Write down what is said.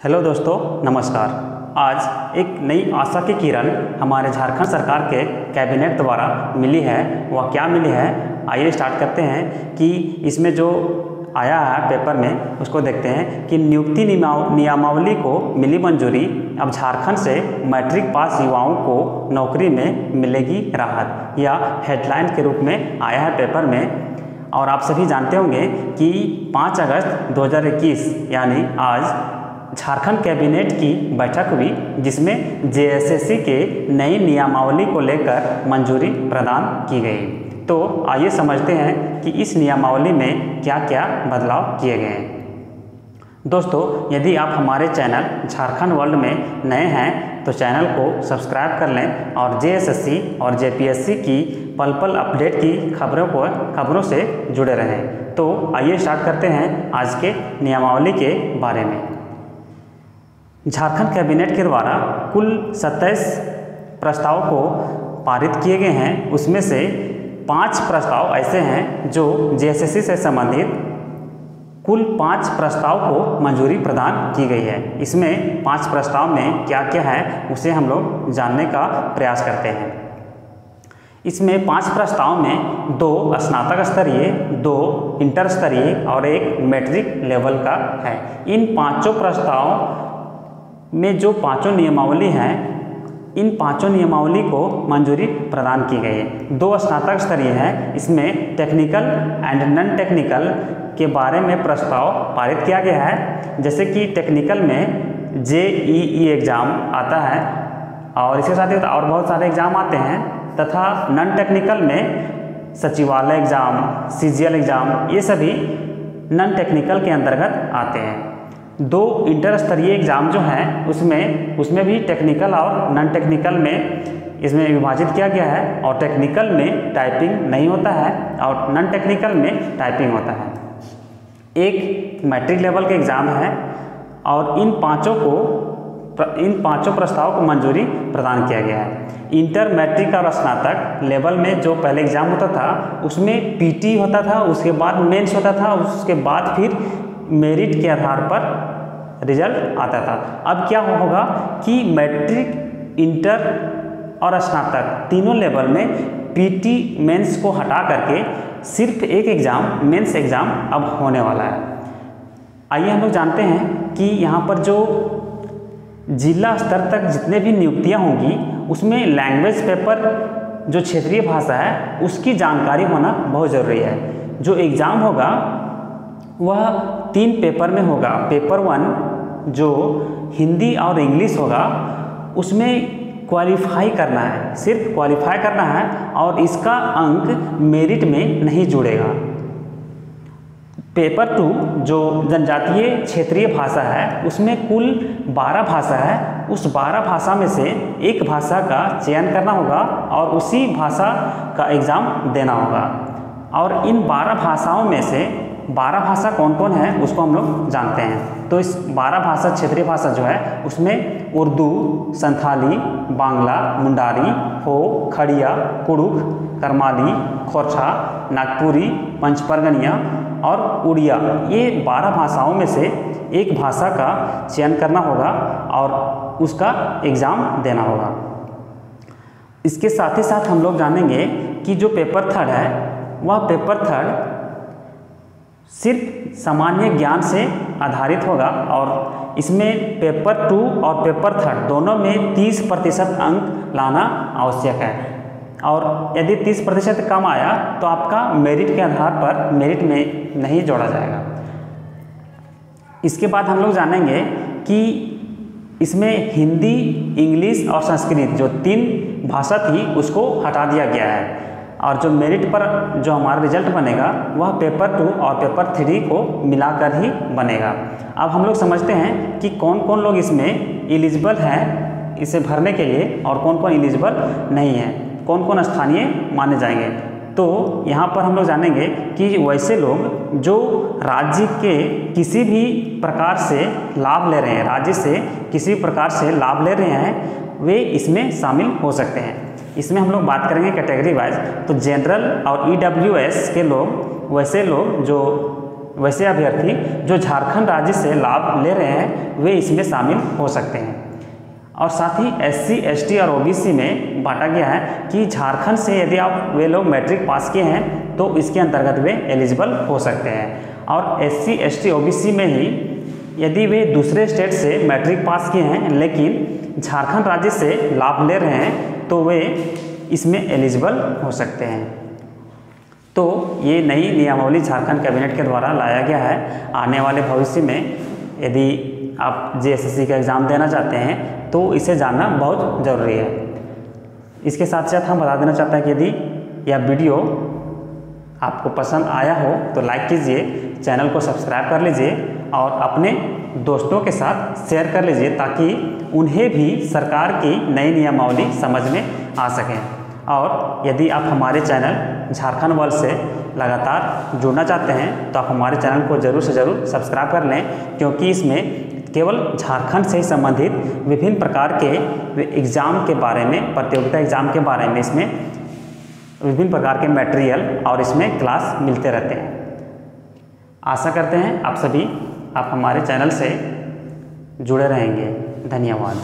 Hello दोस्तों, नमस्कार। आज एक नई आशा की किरण हमारे झारखंड सरकार के कैबिनेट द्वारा मिली है। वह क्या मिली है, आइए स्टार्ट करते हैं कि इसमें जो आया है पेपर में उसको देखते हैं कि नियुक्ति नियमावली को मिली मंजूरी। अब झारखंड से मैट्रिक पास युवाओं को नौकरी में मिलेगी राहत, यह हेडलाइन के रूप में आया है पेपर में। और आप सभी जानते होंगे कि 5 अगस्त 2021 यानी आज झारखंड कैबिनेट की बैठक हुई, जिसमें जेएसएससी के नई नियमावली को लेकर मंजूरी प्रदान की गई। तो आइए समझते हैं कि इस नियमावली में क्या क्या बदलाव किए गए हैं। दोस्तों, यदि आप हमारे चैनल झारखंड वर्ल्ड में नए हैं तो चैनल को सब्सक्राइब कर लें और जेएसएससी और जेपीएससी की पल पल अपडेट की खबरों से जुड़े रहें। तो आइए स्टार्ट करते हैं आज के नियमावली के बारे में। झारखंड कैबिनेट के द्वारा कुल 27 प्रस्ताव को पारित किए गए हैं। उसमें से 5 प्रस्ताव ऐसे हैं जो जेएसएससी से संबंधित कुल 5 प्रस्ताव को मंजूरी प्रदान की गई है। इसमें 5 प्रस्ताव में क्या क्या है उसे हम लोग जानने का प्रयास करते हैं। इसमें 5 प्रस्ताव में 2 स्नातक स्तरीय, 2 इंटर स्तरीय और 1 मैट्रिक लेवल का है। इन 5 प्रस्ताव में जो 5 नियमावली हैं, इन 5 नियमावली को मंजूरी प्रदान की गई है। 2 स्नातक स्तरीय हैं, इसमें टेक्निकल एंड नॉन टेक्निकल के बारे में प्रस्ताव पारित किया गया है। जैसे कि टेक्निकल में जेईई एग्ज़ाम आता है और इसके साथ ही और बहुत सारे एग्ज़ाम आते हैं, तथा नॉन टेक्निकल में सचिवालय एग्ज़ाम, सीजीएल एग्ज़ाम, ये सभी नॉन टेक्निकल के अंतर्गत आते हैं। 2 इंटर स्तरीय एग्ज़ाम जो हैं उसमें भी टेक्निकल और नॉन टेक्निकल में इसमें विभाजित किया गया है। और टेक्निकल में टाइपिंग नहीं होता है और नॉन टेक्निकल में टाइपिंग होता है। एक मैट्रिक लेवल के एग्ज़ाम है और इन पाँचों प्रस्ताव को मंजूरी प्रदान किया गया है। इंटर, मैट्रिक और स्नातक लेवल में जो पहले एग्ज़ाम होता था उसमें पीटी होता था, उसके बाद मेंस होता था, उसके बाद फिर मेरिट के आधार पर रिजल्ट आता था। अब क्या होगा कि मैट्रिक, इंटर और स्नातक तीनों लेवल में पीटी मेंस को हटा करके सिर्फ एक एग्ज़ाम, मेंस एग्ज़ाम अब होने वाला है। आइए हम लोग जानते हैं कि यहाँ पर जो जिला स्तर तक जितने भी नियुक्तियाँ होंगी उसमें लैंग्वेज पेपर, जो क्षेत्रीय भाषा है, उसकी जानकारी होना बहुत ज़रूरी है। जो एग्ज़ाम होगा वह 3 पेपर में होगा। पेपर 1 जो हिंदी और इंग्लिश होगा उसमें क्वालिफाई करना है, सिर्फ क्वालिफाई करना है और इसका अंक मेरिट में नहीं जुड़ेगा। पेपर 2 जो जनजातीय क्षेत्रीय भाषा है उसमें कुल 12 भाषा है। उस 12 भाषा में से एक भाषा का चयन करना होगा और उसी भाषा का एग्ज़ाम देना होगा। और इन 12 भाषाओं में से 12 भाषा कौन कौन है उसको हम लोग जानते हैं। तो इस 12 भाषा, क्षेत्रीय भाषा जो है उसमें उर्दू, संथाली, बांग्ला, मुंडारी, हो, खड़िया, कुड़ुख, करमाली, खोरछा, नागपुरी, पंचपरगनिया और उड़िया, ये 12 भाषाओं में से एक भाषा का चयन करना होगा और उसका एग्ज़ाम देना होगा। इसके साथ ही साथ हम लोग जानेंगे कि जो पेपर 3 है वह पेपर 3 सिर्फ सामान्य ज्ञान से आधारित होगा और इसमें पेपर 2 और पेपर 3 दोनों में 30% अंक लाना आवश्यक है। और यदि 30% कम आया तो आपका मेरिट के आधार पर मेरिट में नहीं जोड़ा जाएगा। इसके बाद हम लोग जानेंगे कि इसमें हिंदी, इंग्लिश और संस्कृत जो 3 भाषा थी उसको हटा दिया गया है और जो मेरिट पर जो हमारा रिजल्ट बनेगा वह पेपर 2 और पेपर 3 को मिलाकर ही बनेगा। अब हम लोग समझते हैं कि कौन कौन लोग इसमें एलिजिबल हैं इसे भरने के लिए और कौन कौन एलिजिबल नहीं है, कौन कौन स्थानीय माने जाएंगे। तो यहाँ पर हम लोग जानेंगे कि वैसे लोग जो राज्य के किसी भी प्रकार से लाभ ले रहे हैं, राज्य से किसी प्रकार से लाभ ले रहे हैं, वे इसमें शामिल हो सकते हैं। इसमें हम लोग बात करेंगे कैटेगरी वाइज। तो जनरल और ईडब्ल्यूएस के लोग, वैसे लोग जो वैसे अभ्यर्थी जो झारखंड राज्य से लाभ ले रहे हैं वे इसमें शामिल हो सकते हैं। और साथ ही SC, ST और OBC में बांटा गया है कि झारखंड से यदि वे लोग मैट्रिक पास किए हैं तो इसके अंतर्गत वे एलिजिबल हो सकते हैं। और SC, ST, OBC में ही यदि वे दूसरे स्टेट से मैट्रिक पास किए हैं लेकिन झारखंड राज्य से लाभ ले रहे हैं तो वे इसमें एलिजिबल हो सकते हैं। तो ये नई नियमावली झारखंड कैबिनेट के द्वारा लाया गया है। आने वाले भविष्य में यदि आप JSSC का एग्ज़ाम देना चाहते हैं तो इसे जानना बहुत ज़रूरी है। इसके साथ साथ हम बता देना चाहते हैं कि यदि यह वीडियो आपको पसंद आया हो तो लाइक कीजिए, चैनल को सब्सक्राइब कर लीजिए और अपने दोस्तों के साथ शेयर कर लीजिए ताकि उन्हें भी सरकार की नई नियमावली समझ में आ सकें। और यदि आप हमारे चैनल झारखंड वर्ल्ड से लगातार जुड़ना चाहते हैं तो आप हमारे चैनल को ज़रूर से ज़रूर सब्सक्राइब कर लें, क्योंकि इसमें केवल झारखंड से ही संबंधित विभिन्न प्रकार के एग्ज़ाम के बारे में, प्रतियोगिता एग्ज़ाम के बारे में इसमें विभिन्न प्रकार के मटेरियल और इसमें क्लास मिलते रहते हैं। आशा करते हैं आप हमारे चैनल से जुड़े रहेंगे। धन्यवाद।